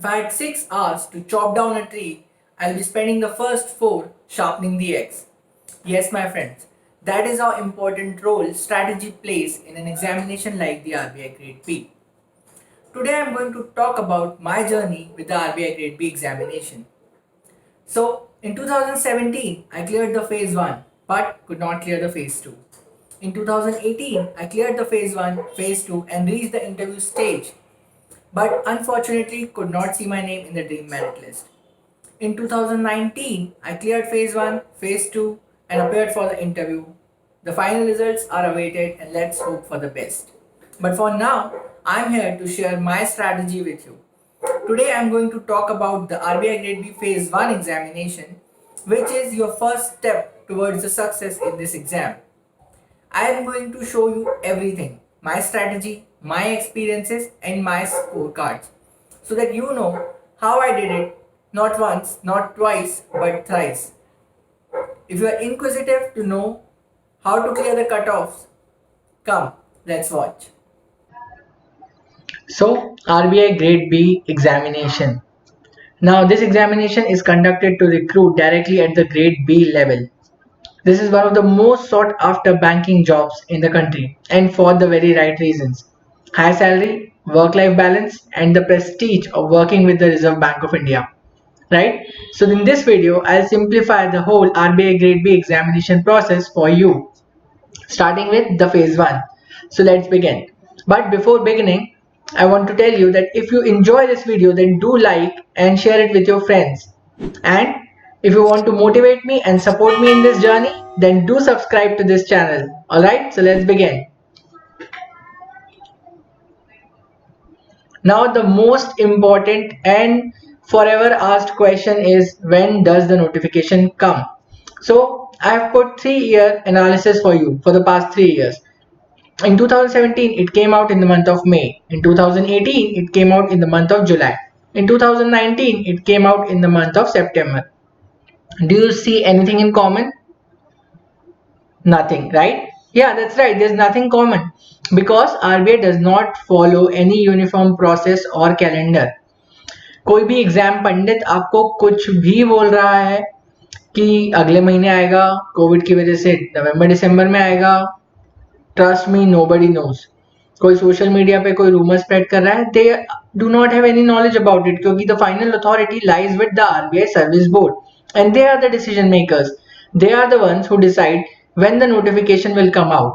If I had 6 hours to chop down a tree, I'll be spending the first 4 sharpening the axe. Yes, my friends, that is how important role strategy plays in an examination like the RBI Grade B. Today I'm going to talk about my journey with the RBI Grade B examination. So, in 2017, I cleared the phase 1 but could not clear the phase 2. In 2018, I cleared the phase 1, phase 2 and reached the interview stage, but unfortunately could not see my name in the dream merit list. In 2019, I cleared phase 1, phase 2 and appeared for the interview. The final results are awaited and let's hope for the best. But for now, I'm here to share my strategy with you. Today I'm going to talk about the RBI Grade B phase 1 examination, which is your first step towards the success in this exam. I am going to show you everything, my strategy, my experiences and my scorecards, so that you know how I did it, not once, not twice, but thrice. If you are inquisitive to know how to clear the cutoffs, come, let's watch. So, RBI Grade B examination. Now, this examination is conducted to recruit directly at the Grade B level. This is one of the most sought after banking jobs in the country, and for the very right reasons: high salary, work life balance, and the prestige of working with the Reserve Bank of India. Right? So, in this video, I'll simplify the whole RBI Grade B examination process for you, starting with the phase 1. So let's begin. But before beginning, I want to tell you that if you enjoy this video, then do like and share it with your friends. And if you want to motivate me and support me in this journey, then do subscribe to this channel. Alright, so let's begin. Now the most important and forever asked question is, when does the notification come? So I have put 3-year analysis for you for the past 3 years. In 2017, it came out in the month of May. In 2018, it came out in the month of July. In 2019, it came out in the month of September. Do you see anything in common? Nothing, right? Yeah, that's right. There's nothing common because RBI does not follow any uniform process or calendar. कोई भी exam पंडित आपको कुछ भी बोल रहा है कि अगले महीने आएगा, कोविड की वजह से नवंबर दिसंबर में आएगा, ट्रस्ट मी, नोबडी नोज. कोई सोशल मीडिया पे कोई रूमर स्प्रेड कर रहा है, they do not have any knowledge about it, क्योंकि the final authority lies with the RBI service board and they are the decision makers. They are the ones who decide when the notification will come out.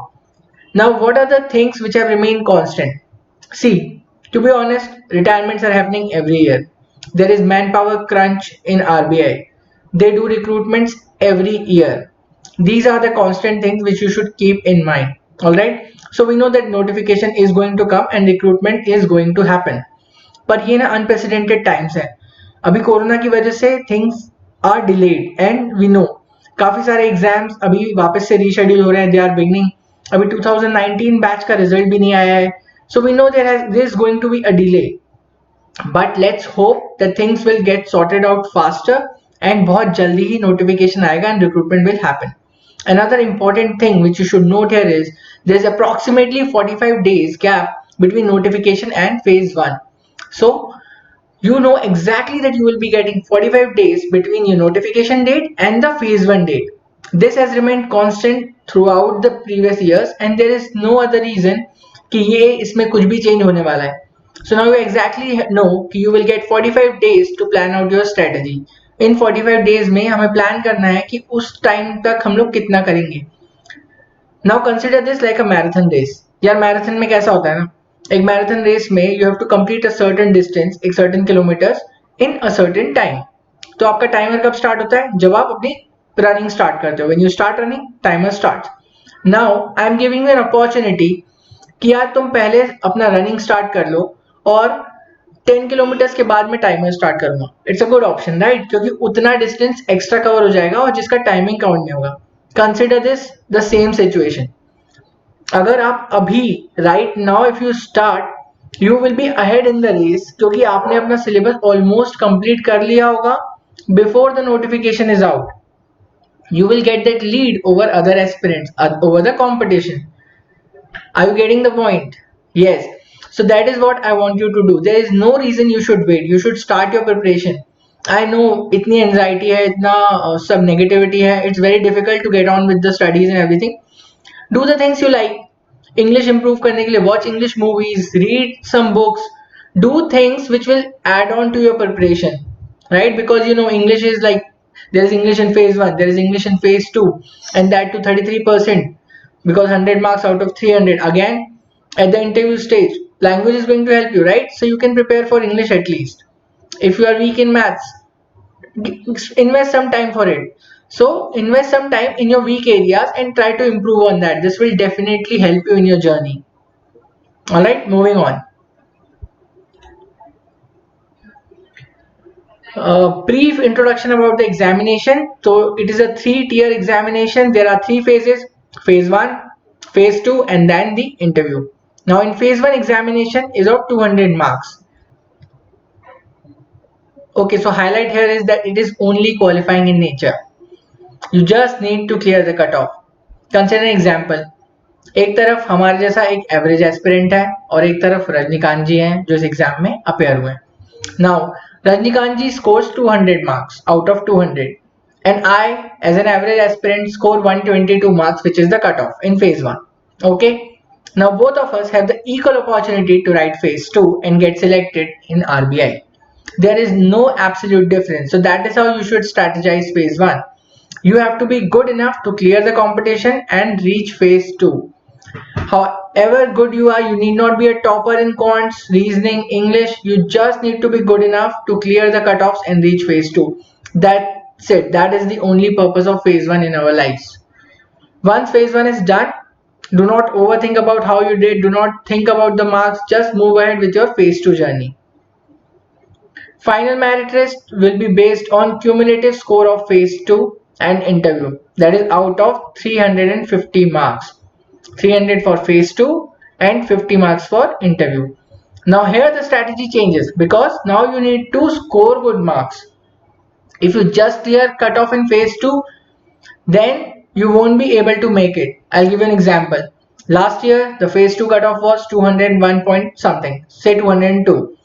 Now, what are the things which have remained constant? See, to be honest, retirements are happening every year. There is manpower crunch in RBI. They do recruitments every year. These are the constant things which you should keep in mind. Alright? So we know that notification is going to come and recruitment is going to happen. पर ये ना unprecedented times है. अभी corona की वजह से things are delayed and we know काफी सारे एग्जाम्स अभी वापस से रीशेड्यूल हो रहे हैं. They are beginning. अभी 2019 बैच का रिजल्ट भी नहीं आया है. So we know there is going to be a delay, but let's hope that things will get sorted out faster and बहुत जल्दी ही नोटिफिकेशन आएगा and recruitment will happen. Another important thing which you should note here is there is approximately 45 days gap between notification and phase 1. So you know exactly that you will be getting 45 days between your notification date and the phase 1 date. This has remained constant throughout the previous years and there is no other reason कि ये इसमें कुछ भी change होने वाला है. So now you exactly know कि you will get 45 days to plan out your strategy. In 45 days में हमें plan करना है कि उस time तक हम लोग कितना करेंगे. Now consider this like a marathon race. यार मैराथन में कैसा होता है ना, एक मैराथन रेस में you have to complete a certain distance, एक certain kilometres in a certain time. तो आपका टाइमर कब स्टार्ट होता है? जब आप अपनी रनिंग स्टार्ट करते हो. When you start running, timer starts. Now I am giving you an opportunity कि यार तुम पहले अपना रनिंग स्टार्ट कर लो और 10 किलोमीटर्स के बाद में टाइमर स्टार्ट करूंगा. It's a good option, right? क्योंकि उतना डिस्टेंस एक्स्ट्रा कवर हो जाएगा और जिसका टाइमिंग काउंट नहीं होगा. Consider this the same situation. अगर आप अभी right now if you start, you will be ahead in the race, क्योंकि आपने अपना सिलेबस ऑलमोस्ट कंप्लीट कर लिया होगा before the notification is out. You will get that lead over other aspirants, over the competition. Are you getting the point? Yes. So that is what I want you to do. There is no reason you should wait. You should start your preparation. I know इतनी anxiety है, इतना सब negativity है. It's very difficult to get on with the studies and everything. Do the things you like. English improve करने के लिए watch English movies, read some books, do things which will add on to your preparation, right? Because you know English is like, there is English in phase 1, there is English in phase 2, and that to 33%, because 100 marks out of 300. Again, at the interview stage, language is going to help you, right? So you can prepare for English at least. If you are weak in maths, invest some time for it. So invest some time in your weak areas and try to improve on that. This will definitely help you in your journey. All right, moving on. Brief introduction about the examination. So it is a 3-tier examination. There are 3 phases: phase 1, phase 2, and then the interview. Now in phase 1, examination is of 200 marks. Okay, so highlight here is that it is only qualifying in nature. You just need to clear the cutoff. Consider an example. एक तरफ हमारे जैसा एक average aspirant है और एक तरफ रजनीकांत जी हैं जो इस एग्जाम में अपेयर हुए हैं. Now Rajinikanth ji scores 200 marks out of 200 and I as an average aspirant score 122 marks, which is the cutoff in phase 1. Okay, now both of us have the equal opportunity to write phase 2 and get selected in RBI. There is no absolute difference. So that is how you should strategize phase 1. You have to be good enough to clear the competition and reach phase 2. However good you are, you need not be a topper in quants, reasoning, English. You just need to be good enough to clear the cutoffs and reach phase 2. That's it. That is the only purpose of phase 1 in our lives. Once phase 1 is done, do not overthink about how you did. Do not think about the marks. Just move ahead with your phase 2 journey. Final merit list will be based on cumulative score of phase 2 and interview. That is out of 350 marks. 300 for phase 2 and 50 marks for interview. Now here the strategy changes because now you need to score good marks. If you just clear cutoff in phase 2, then you won't be able to make it. I'll give you an example. Last year the phase 2 cutoff was 201 point something, say 202,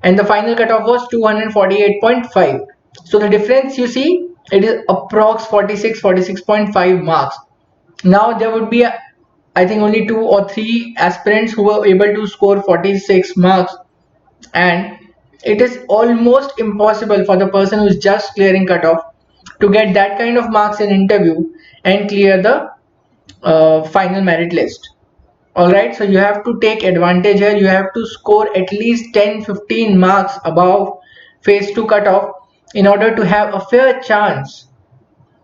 and the final cutoff was 248.5. So the difference you see, it is approx 46.5 marks. Now there would be I think only 2 or 3 aspirants who were able to score 46 marks, and it is almost impossible for the person who is just clearing cutoff to get that kind of marks in interview and clear the final merit list. Alright, so you have to take advantage here. You have to score at least 10-15 marks above phase 2 cutoff in order to have a fair chance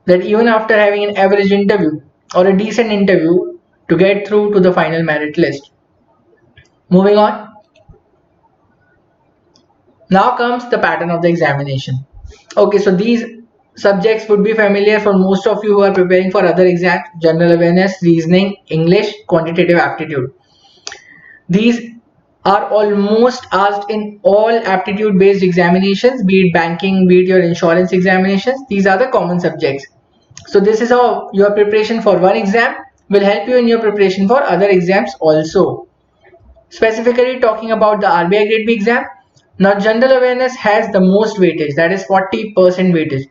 that even after having an average interview or a decent interview, to get through to the final merit list. Moving on. Now comes the pattern of the examination. Okay, so these subjects would be familiar for most of you who are preparing for other exams: general awareness, reasoning, English, quantitative aptitude. These are almost asked in all aptitude based examinations, be it banking, be it your insurance examinations. These are the common subjects. So this is how your preparation for one exam will help you in your preparation for other exams also. Specifically talking about the RBI Grade B exam, now general awareness has the most weightage, that is 40% weightage.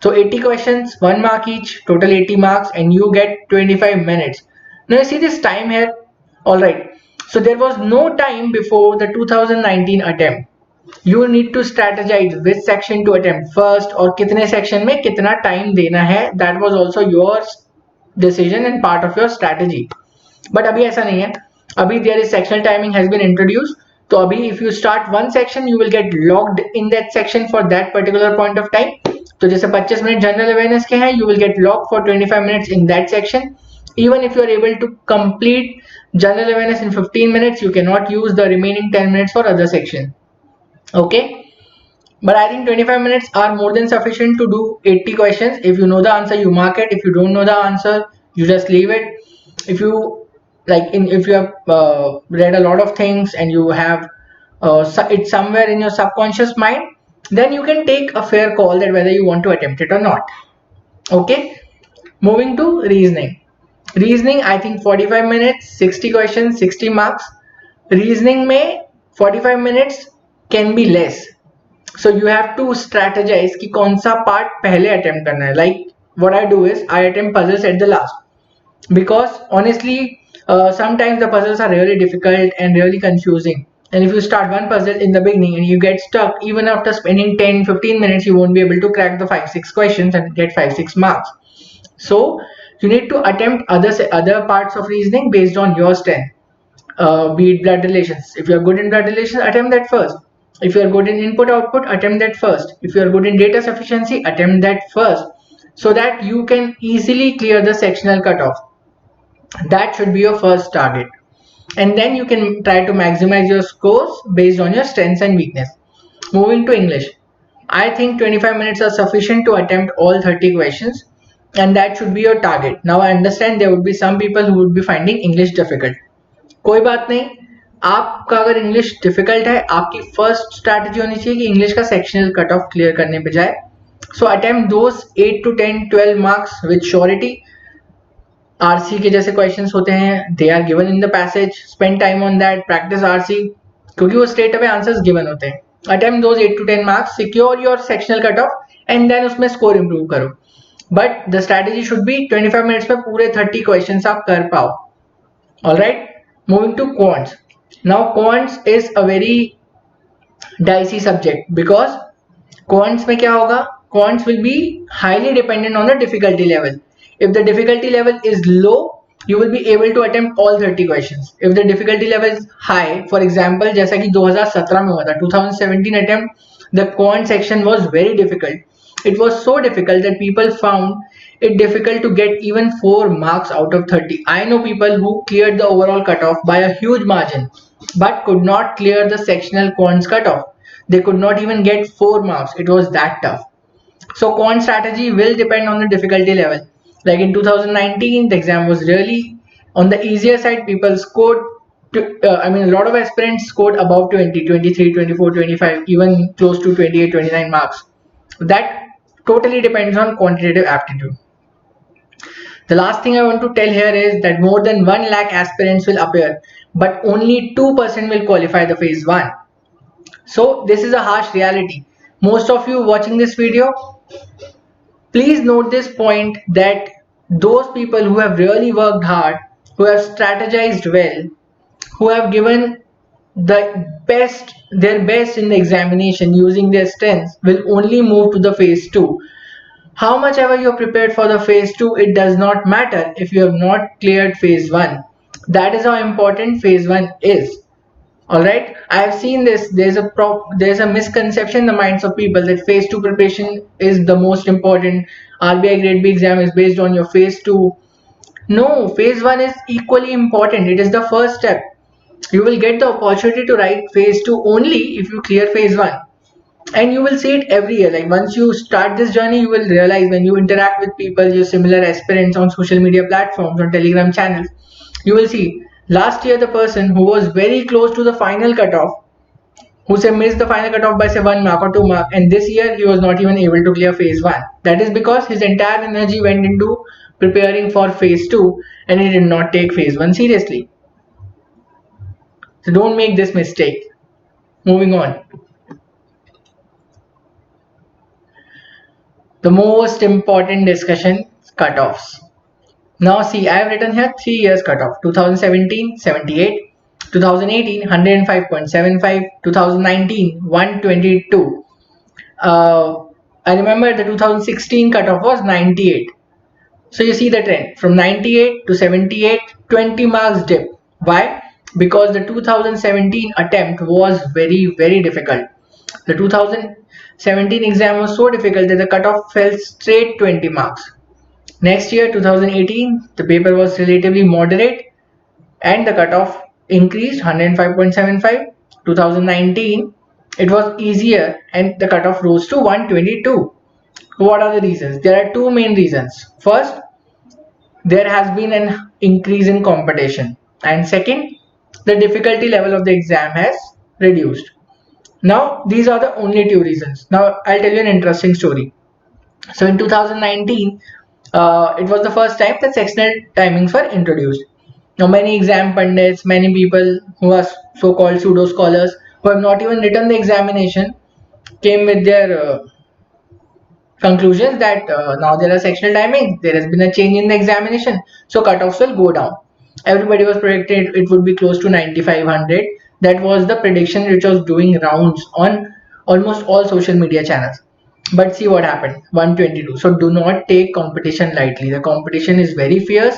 So 80 questions, 1 mark each, total 80 marks, and you get 25 minutes. Now you see this time here. Alright, so there was no time before the 2019 attempt. You need to strategize which section to attempt first और कितने section में कितना time देना है. That was also your decision and part of your strategy. But अभी ऐसा नहीं है. अभी there is sectional timing has been introduced. तो अभी if you start one section, you will get locked in that section for that particular point of time. तो जैसे 25 minute general awareness के हैं, you will get locked for 25 minutes in that section. Even if you are able to complete general awareness in 15 minutes, you cannot use the remaining 10 minutes for other section. Okay, but I think 25 minutes are more than sufficient to do 80 questions. If you know the answer, you mark it. If you don't know the answer, you just leave it. If you if you have read a lot of things and you have it's somewhere in your subconscious mind, then you can take a fair call that whether you want to attempt it or not. Okay, moving to reasoning. Reasoning, I think 45 minutes, 60 questions, 60 marks. Reasoning में 45 minutes can be less, so you have to strategise कि कौन सा part पहले attempt करना है. Like what I do is I attempt puzzles at the last, because honestly sometimes the puzzles are really difficult and really confusing, and if you start one puzzle in the beginning and you get stuck, even after spending 10-15 minutes you won't be able to crack the 5-6 questions and get 5-6 marks. So you need to attempt other parts of reasoning based on your strength. Be it blood relations. If you are good in blood relations, attempt that first. If you are good in input output, attempt that first. If you are good in data sufficiency, attempt that first, so that you can easily clear the sectional cutoff. That should be your first target, and then you can try to maximize your scores based on your strengths and weakness. Moving to English, I think 25 minutes are sufficient to attempt all 30 questions, and that should be your target. Now I understand there would be some people who would be finding English difficult. कोई बात नहीं, आपका अगर English difficult है, आपकी first strategy होनी चाहिए कि इंग्लिश का सेक्शनल कट ऑफ क्लियर करने पे जाए. So attempt those 8 to 10 12 marks with surety. RC के जैसे क्वेश्चंस होते हैं, they are given in the passage, spend time on that, practice RC, क्योंकि वो स्ट्रेट अवे आंसर्स गिवन होते हैं. Attempt those 8 to 10 marks, secure your sectional cut off, and then उसमें score improve करो. But the strategy should be 25 minutes में पूरे 30 questions आप कर पाओ. Alright, moving to quants. Now quants is a very dicey subject, because quants में क्या होगा, quants will be highly dependent on the difficulty level. If the difficulty level is low, you will be able to attempt all 30 questions. If the difficulty level is high, for example जैसा कि 2017 में हुआ था, 2017 attempt, the quant section was very difficult. It was so difficult that people found it difficult to get even 4 marks out of 30. I know people who cleared the overall cutoff by a huge margin, but could not clear the sectional quants cutoff. They could not even get 4 marks. It was that tough. So quant strategy will depend on the difficulty level. Like in 2019, the exam was really on the easier side. People scored, a lot of aspirants scored above 20, 23, 24, 25, even close to 28, 29 marks. That totally depends on quantitative aptitude. The last thing I want to tell here is that more than 1 lakh aspirants will appear, but only 2% will qualify the phase 1. So this is a harsh reality. Most of you watching this video, please note this point, that those people who have really worked hard, who have strategized well, who have given their best in the examination using their strengths, will only move to the phase 2. How much ever you are prepared for the phase 2, it does not matter if you have not cleared phase 1. That is how important phase 1 is. Alright, I have seen this. There's a misconception in the minds of people that phase 2 preparation is the most important. RBI grade B exam is based on your phase 2. No, phase 1 is equally important. It is the first step. You will get the opportunity to write phase 2 only if you clear phase 1. And you will see it every year. Like once you start this journey, you will realize when you interact with people, your similar aspirants on social media platforms, on Telegram channels, you will see last year the person who was very close to the final cutoff, who say missed the final cutoff by say 1 mark or 2 mark, and this year he was not even able to clear phase 1. That is because his entire energy went into preparing for phase 2 and he did not take phase 1 seriously. So don't make this mistake. Moving on. The most important discussion, cutoffs. Now see, I have written here 3 years cutoff: 2017 78, 2018 105.75, 2019 122. I remember the 2016 cutoff was 98. So you see the trend from 98 to 78, 20 marks dip. Why? Because the 2017 attempt was very, very difficult. The 2017 exam was so difficult that the cutoff fell straight 20 marks. Next year, 2018, the paper was relatively moderate and the cutoff increased 105.75. 2019, it was easier and the cutoff rose to 122. What are the reasons? There are 2 main reasons. First, there has been an increase in competition, and second, the difficulty level of the exam has reduced. Now these are the only 2 reasons. Now I'll tell you an interesting story. So in 2019, it was the first time that sectional timings were introduced. Now, many exam pundits, many people who are so-called pseudo scholars who have not even written the examination came with their conclusions that now there are sectional timings, there has been a change in the examination, so cutoffs will go down. Everybody was predicted it would be close to 9500. That was the prediction which was doing rounds on almost all social media channels. But see what happened, 122. So do not take competition lightly. The competition is very fierce.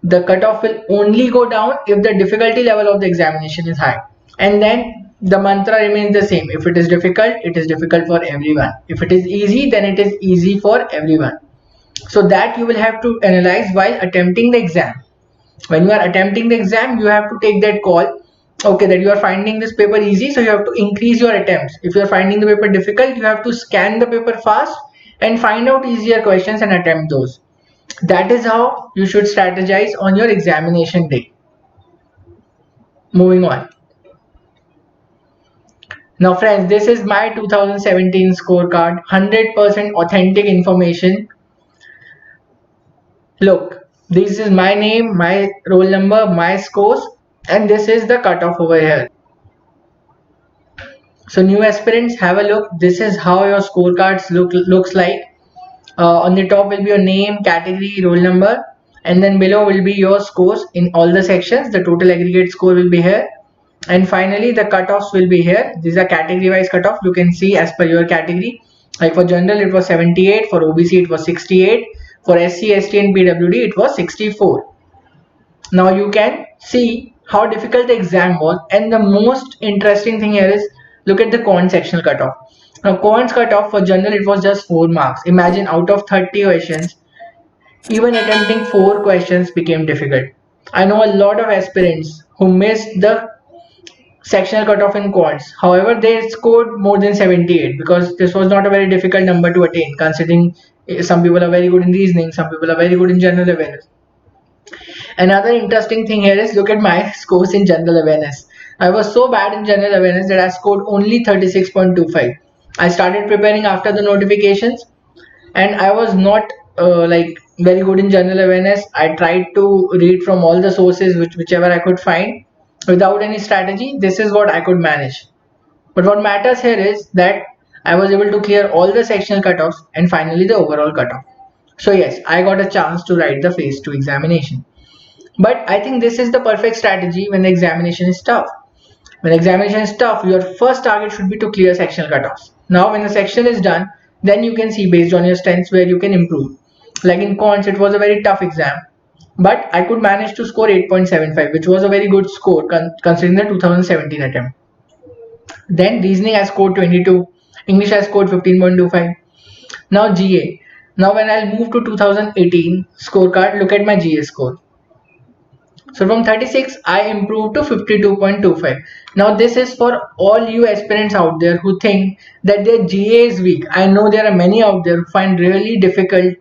The cutoff will only go down if the difficulty level of the examination is high, and then the mantra remains the same. If it is difficult, it is difficult for everyone. If it is easy, then it is easy for everyone. So that you will have to analyze while attempting the exam. When you are attempting the exam, you have to take that call, okay, that you are finding this paper easy, so you have to increase your attempts. If you are finding the paper difficult, you have to scan the paper fast and find out easier questions and attempt those. That is how you should strategize on your examination day. Moving on. Now friends, this is my 2017 scorecard, 100% authentic information. Look, this is my name, my roll number, my scores, and this is the cutoff over here. So new aspirants, have a look. This is how your scorecards looks like. On the top will be your name, category, roll number, and then below will be your scores in all the sections. The total aggregate score will be here, and finally the cutoffs will be here. These are category wise cutoff. You can see as per your category. Like for general it was 78, for OBC it was 68, for SC, ST and PWD it was 64. Now you can see how difficult the exam was, and the most interesting thing here is look at the quant sectional cutoff. Now quant's cutoff for general it was just 4 marks. Imagine out of 30 questions, even attempting 4 questions became difficult. I know a lot of aspirants who missed the sectional cutoff in quants. However, they scored more than 78 because this was not a very difficult number to attain, considering some people are very good in reasoning, some people are very good in general awareness. Another interesting thing here is look at my scores in general awareness. I was so bad in general awareness that I scored only 36.25. I started preparing after the notifications, and I was not like very good in general awareness. I tried to read from all the sources whichever I could find without any strategy. This is what I could manage. But what matters here is that I was able to clear all the sectional cutoffs and finally the overall cutoff. So yes, I got a chance to write the phase 2 examination. But I think this is the perfect strategy when the examination is tough. When the examination is tough, your first target should be to clear sectional cutoffs. Now when the section is done, then you can see based on your strengths where you can improve. Like in quants, it was a very tough exam, but I could manage to score 8.75, which was a very good score considering the 2017 attempt. Then reasoning I scored 22, English I scored 15.25. Now GA. Now when I'll move to 2018 scorecard, look at my GA score. So from 36, I improved to 52.25. Now this is for all you aspirants out there who think that their GA is weak. I know there are many out there who find really difficult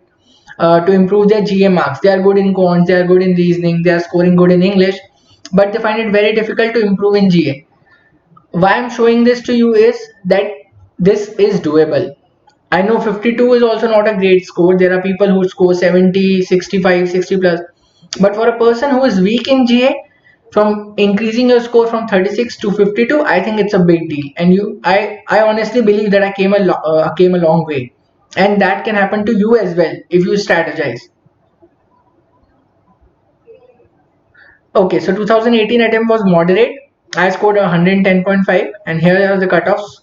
to improve their GA marks. They are good in quants, they are good in reasoning, they are scoring good in English, but they find it very difficult to improve in GA. Why I'm showing this to you is that this is doable. I know 52 is also not a great score. There are people who score 70, 65, 60 plus. But for a person who is weak in GA, from increasing your score from 36 to 52, I think it's a big deal. And I honestly believe that I came a long way. And that can happen to you as well if you strategize. Okay, so 2018 attempt was moderate. I scored 110.5, and here are the cutoffs.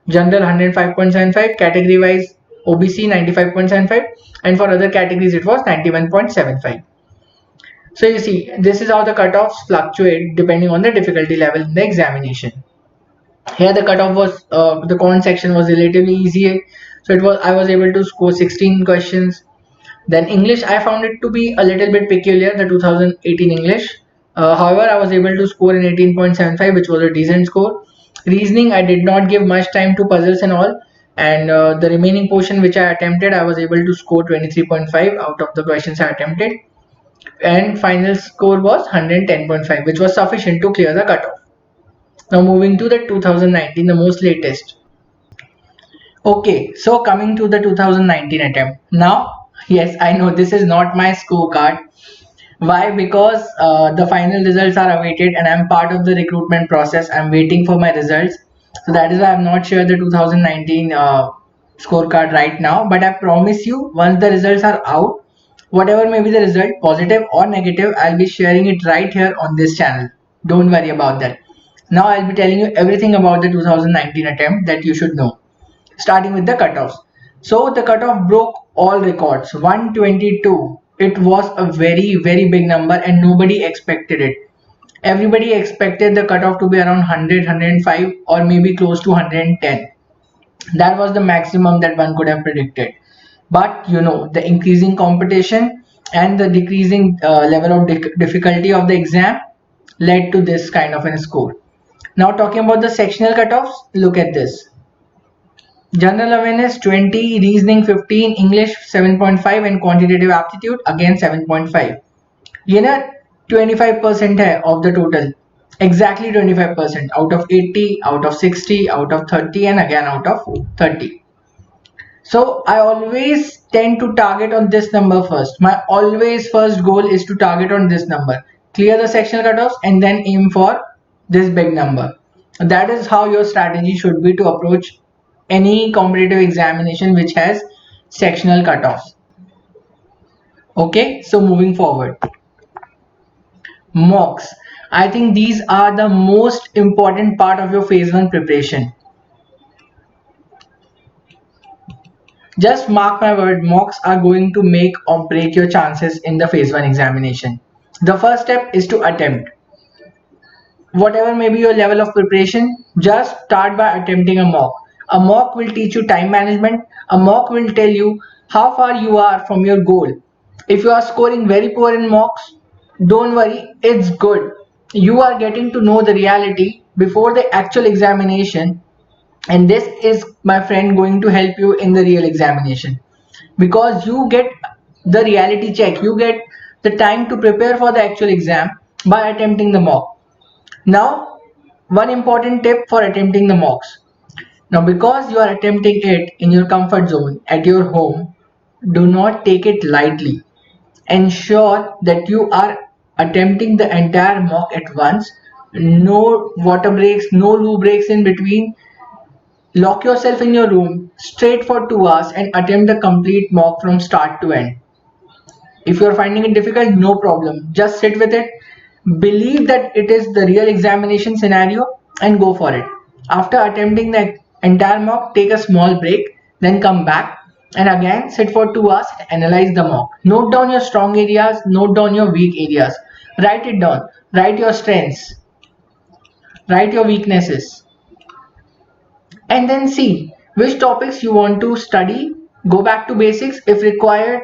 General 105.75, category wise OBC 95.75, and for other categories it was 91.75. So you see, this is how the cutoffs fluctuate depending on the difficulty level in the examination. Here the cutoff was the quant section was relatively easy, so I was able to score 16 questions. Then English, I found it to be a little bit peculiar, the 2018 English. However, I was able to score an 18.75, which was a decent score. Reasoning, I did not give much time to puzzles and all, and the remaining portion which I attempted, I was able to score 23.5 out of the questions I attempted. And final score was 110.5, which was sufficient to clear the cutoff. Now moving to the 2019, the most latest. Okay, so coming to the 2019 attempt. Now, yes, I know this is not my scorecard, Why? Because the final results are awaited and I'm part of the recruitment process. I'm waiting for my results. So that is why I'm not sure the 2019 scorecard right now. But I promise you, once the results are out, whatever may be the result, positive or negative, I'll be sharing it right here on this channel. Don't worry about that. Now I'll be telling you everything about the 2019 attempt that you should know. Starting with the cutoffs. So the cutoff broke all records, 122. It was a very, very big number and nobody expected it. Everybody expected the cutoff to be around 100, 105 or maybe close to 110. That was the maximum that one could have predicted. But you know, the increasing competition and the decreasing level of difficulty of the exam led to this kind of a score. Now talking about the sectional cutoffs, look at this. General awareness 20, reasoning 15, English 7.5 and quantitative aptitude again 7.5. ये ना 25% है of the total. Exactly 25% out of 80, out of 60, out of 30 and again out of 30. So I always tend to target on this number first. My always first goal is to target on this number. Clear the sectional cutoffs and then aim for this big number. That is how your strategy should be to approach any competitive examination which has sectional cutoffs. Okay, so moving forward. Mocks. I think these are the most important part of your phase 1 preparation. Just mark my word, mocks are going to make or break your chances in the phase 1 examination. The first step is to attempt. Whatever may be your level of preparation, just start by attempting a mock. A mock will teach you time management. A mock will tell you how far you are from your goal. If you are scoring very poor in mocks, don't worry, it's good. You are getting to know the reality before the actual examination, and this is, my friend, going to help you in the real examination because you get the reality check, you get the time to prepare for the actual exam by attempting the mock. Now, one important tip for attempting the mocks. Now, because you are attempting it in your comfort zone at your home, do not take it lightly. Ensure that you are attempting the entire mock at once. No water breaks, no loo breaks in between. Lock yourself in your room straight for 2 hours and attempt the complete mock from start to end. If you are finding it difficult, no problem. Just sit with it. Believe that it is the real examination scenario and go for it. After attempting the entire mock, take a small break, then come back and again sit for 2 hours and analyze the mock. Note down your strong areas, note down your weak areas. Write it down. Write your strengths. Write your weaknesses. And then see which topics you want to study. Go back to basics if required.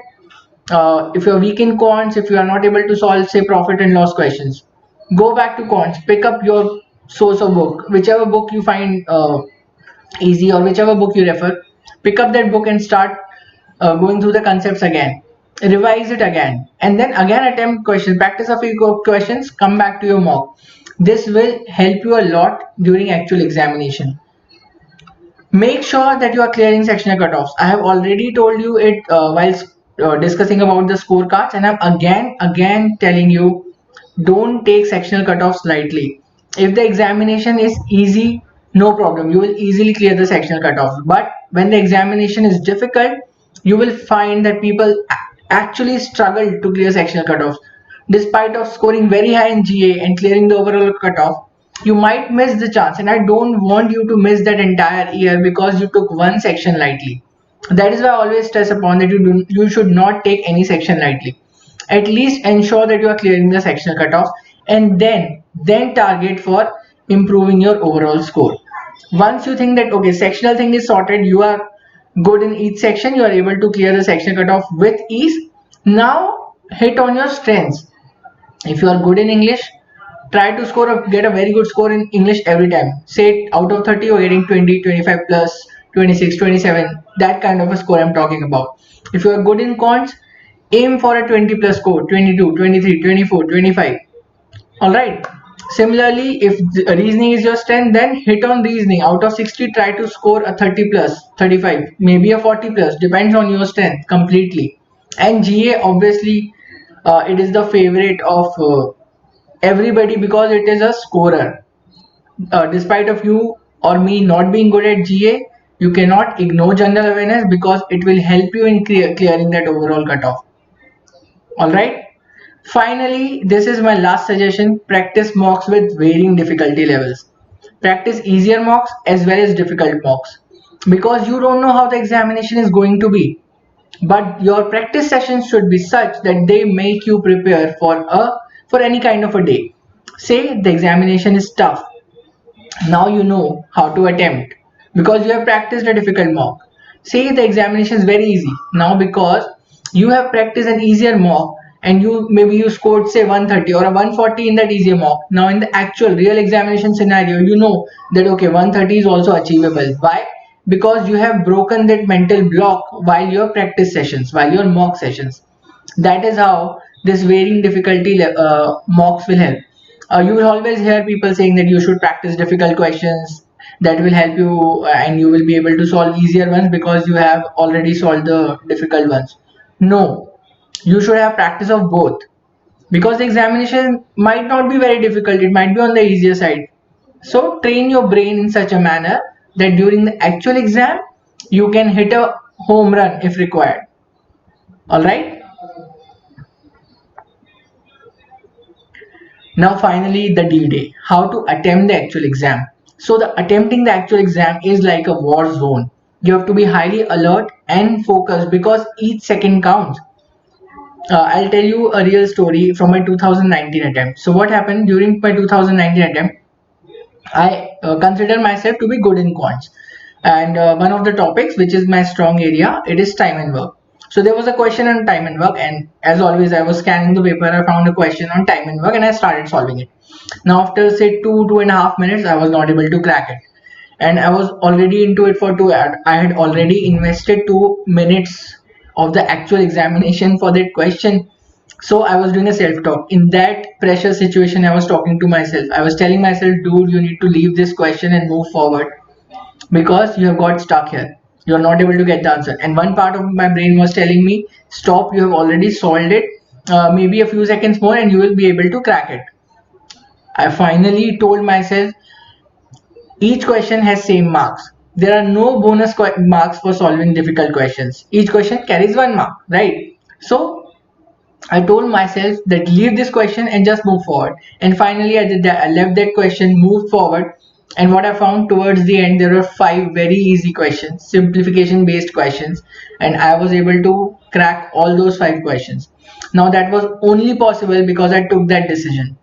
If you're weak in quants, if you are not able to solve, say, profit and loss questions, go back to quants. Pick up your source of book, whichever book you find easy or whichever book you refer. Pick up that book and start going through the concepts again. Revise it again, and then again attempt questions. Practice a few questions. Come back to your mock. This will help you a lot during actual examination. Make sure that you are clearing sectional cutoffs. I have already told you it while discussing about the scorecards, and I'm again telling you, don't take sectional cutoffs lightly. If the examination is easy, no problem, you will easily clear the sectional cutoffs. But when the examination is difficult, you will find that people actually struggle to clear sectional cutoffs. Despite of scoring very high in GA and clearing the overall cutoff, you might miss the chance, and I don't want you to miss that entire year because you took one section lightly. That is why I always stress upon that you should not take any section lightly. At least ensure that you are clearing the sectional cutoff and then target for improving your overall score. Once you think that okay, sectional thing is sorted, you are good in each section, you are able to clear the section cutoff with ease. Now hit on your strengths. If you are good in English, try to get a very good score in English every time. Say out of 30 you're getting 20, 25 plus, 26, 27, that kind of a score I'm talking about. If you are good in quants, aim for a 20 plus score, 22, 23, 24, 25. Alright. Similarly, if reasoning is your strength, then hit on reasoning. Out of 60, try to score a 30 plus, 35, maybe a 40 plus, depends on your strength completely. And GA, obviously, It is the favorite of everybody because it is a scorer. Despite of you or me not being good at GA, you cannot ignore general awareness because it will help you in clearing that overall cutoff. All right. Finally, this is my last suggestion: practice mocks with varying difficulty levels. Practice easier mocks as well as difficult mocks because you don't know how the examination is going to be. But your practice sessions should be such that they make you prepare for any kind of a day. Say the examination is tough, now you know how to attempt because you have practiced a difficult mock. Say the examination is very easy now because you have practiced an easier mock and you scored say 130 or a 140 in that easier mock. Now in the actual real examination scenario, you know that okay, 130 is also achievable. Why? Because you have broken that mental block while your practice sessions, while your mock sessions. That is how this varying difficulty mocks will help. You will always hear people saying that you should practice difficult questions that will help you and you will be able to solve easier ones because you have already solved the difficult ones. No, you should have practice of both because the examination might not be very difficult, it might be on the easier side. So train your brain in such a manner that during the actual exam you can hit a home run if required. All right. Now finally the D-Day, how to attempt the actual exam. So the attempting the actual exam is like a war zone. You have to be highly alert and focused because each second counts. I'll tell you a real story from my 2019 attempt. So what happened during my 2019 attempt, I consider myself to be good in quants. And one of the topics, which is my strong area, it is time and work. So there was a question on time and work, and as always, I was scanning the paper. I found a question on time and work, and I started solving it. Now, after say 2.5 minutes, I was not able to crack it, and I was already into it for two. I had already invested 2 minutes of the actual examination for that question. So I was doing a self-talk. In that pressure situation, I was talking to myself. I was telling myself, dude, you need to leave this question and move forward because you have got stuck here. You are not able to get the answer. And one part of my brain was telling me, stop, you have already solved it. Maybe a few seconds more and you will be able to crack it. I finally told myself, each question has same marks. There are no bonus marks for solving difficult questions. Each question carries 1 mark, right? So I told myself that leave this question and just move forward. And finally, I did that. I left that question, moved forward. And what I found towards the end, there were 5 very easy questions, simplification based questions. And I was able to crack all those 5 questions. Now, that was only possible because I took that decision.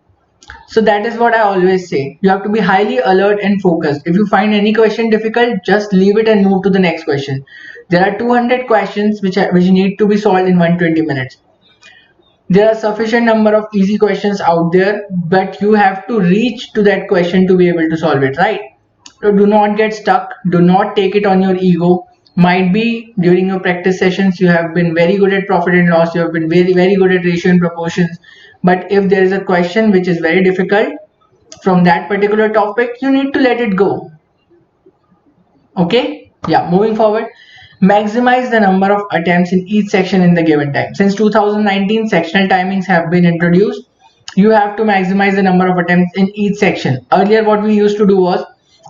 So that is what I always say. You have to be highly alert and focused. If you find any question difficult, just leave it and move to the next question. There are 200 questions which need to be solved in 120 minutes. There are sufficient number of easy questions out there, but you have to reach to that question to be able to solve it, right? So do not get stuck. Do not take it on your ego. Might be during your practice sessions you have been very good at profit and loss, you have been very good at ratio and proportions, but if there is a question which is very difficult from that particular topic, you need to let it go. Okay, yeah, moving forward, maximize the number of attempts in each section in the given time. Since 2019, sectional timings have been introduced. You have to maximize the number of attempts in each section. Earlier what we used to do was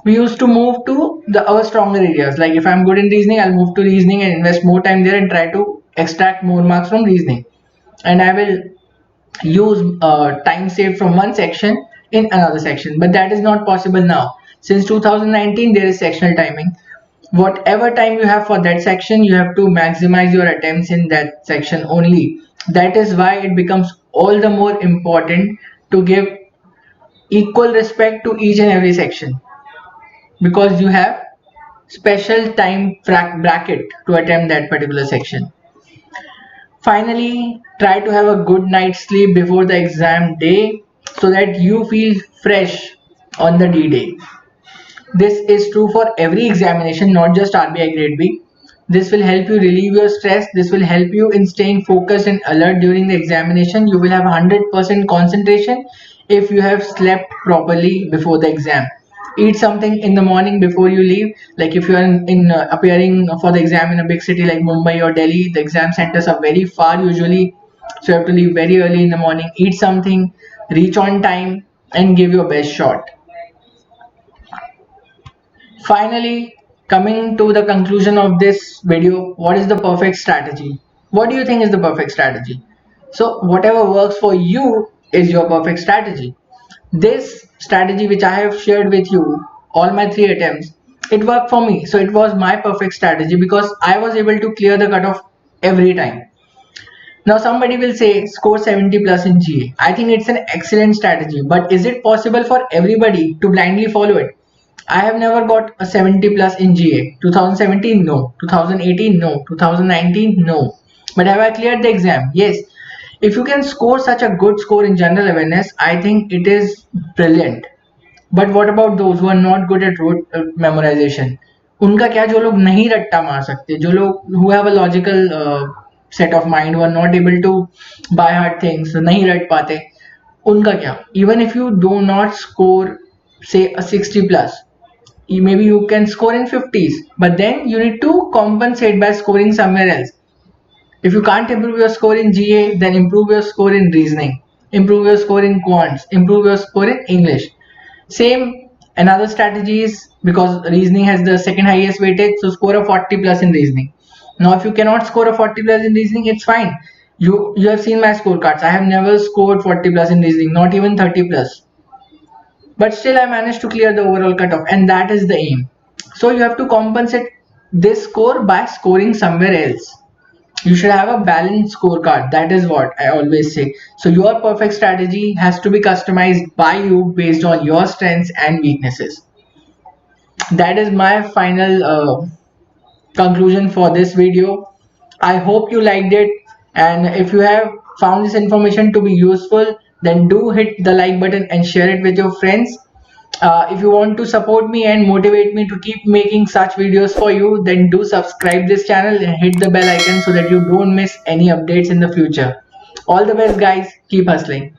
we used to move to our stronger areas. Like if I'm good in reasoning, I'll move to reasoning and invest more time there and try to extract more marks from reasoning, and I will use time saved from one section in another section. But that is not possible now. Since 2019 there is sectional timing. Whatever time you have for that section, you have to maximize your attempts in that section only. That is why it becomes all the more important to give equal respect to each and every section, because you have special time bracket to attempt that particular section. Finally, try to have a good night's sleep before the exam day so that you feel fresh on the D-Day. This is true for every examination, not just RBI Grade B. This will help you relieve your stress. This will help you in staying focused and alert during the examination. You will have 100% concentration if you have slept properly before the exam. Eat something in the morning before you leave. Like if you are appearing for the exam in a big city like Mumbai or Delhi, the exam centers are very far usually. So you have to leave very early in the morning, eat something, reach on time, and give your best shot. Finally, coming to the conclusion of this video, what is the perfect strategy? What do you think is the perfect strategy? So, whatever works for you is your perfect strategy. This strategy, which I have shared with you, all my 3 attempts, it worked for me. So, it was my perfect strategy because I was able to clear the cutoff every time. Now, somebody will say score 70 plus in GA. I think it's an excellent strategy, but is it possible for everybody to blindly follow it? I have never got a 70 plus in GA. 2017, no. 2018, no. 2019, no. But have I cleared the exam? Yes. If you can score such a good score in general awareness, I think it is brilliant. But what about those who are not good at rote memorization? उनका क्या, जो लोग नहीं रट्टा मार सकते, जो लोग who have a logical set of mind, who are not able to buy hard things, नहीं रट पाते, उनका क्या? Even if you do not score say a 60 plus, maybe you can score in 50s, but then you need to compensate by scoring somewhere else. If you can't improve your score in GA, then improve your score in reasoning, improve your score in quants, improve your score in English. Same, another strategy is, because reasoning has the second highest weightage, so score a 40 plus in reasoning. Now if you cannot score a 40 plus in reasoning, it's fine. You have seen my scorecards. I have never scored 40 plus in reasoning, not even 30 plus, but still I managed to clear the overall cutoff, and that is the aim. So you have to compensate this score by scoring somewhere else. You should have a balanced scorecard. That is what I always say. So your perfect strategy has to be customized by you based on your strengths and weaknesses. That is my final conclusion for this video. I hope you liked it, and if you have found this information to be useful, then do hit the like button and share it with your friends. If you want to support me and motivate me to keep making such videos for you, then do subscribe this channel and hit the bell icon so that you don't miss any updates in the future. All the best guys, keep hustling.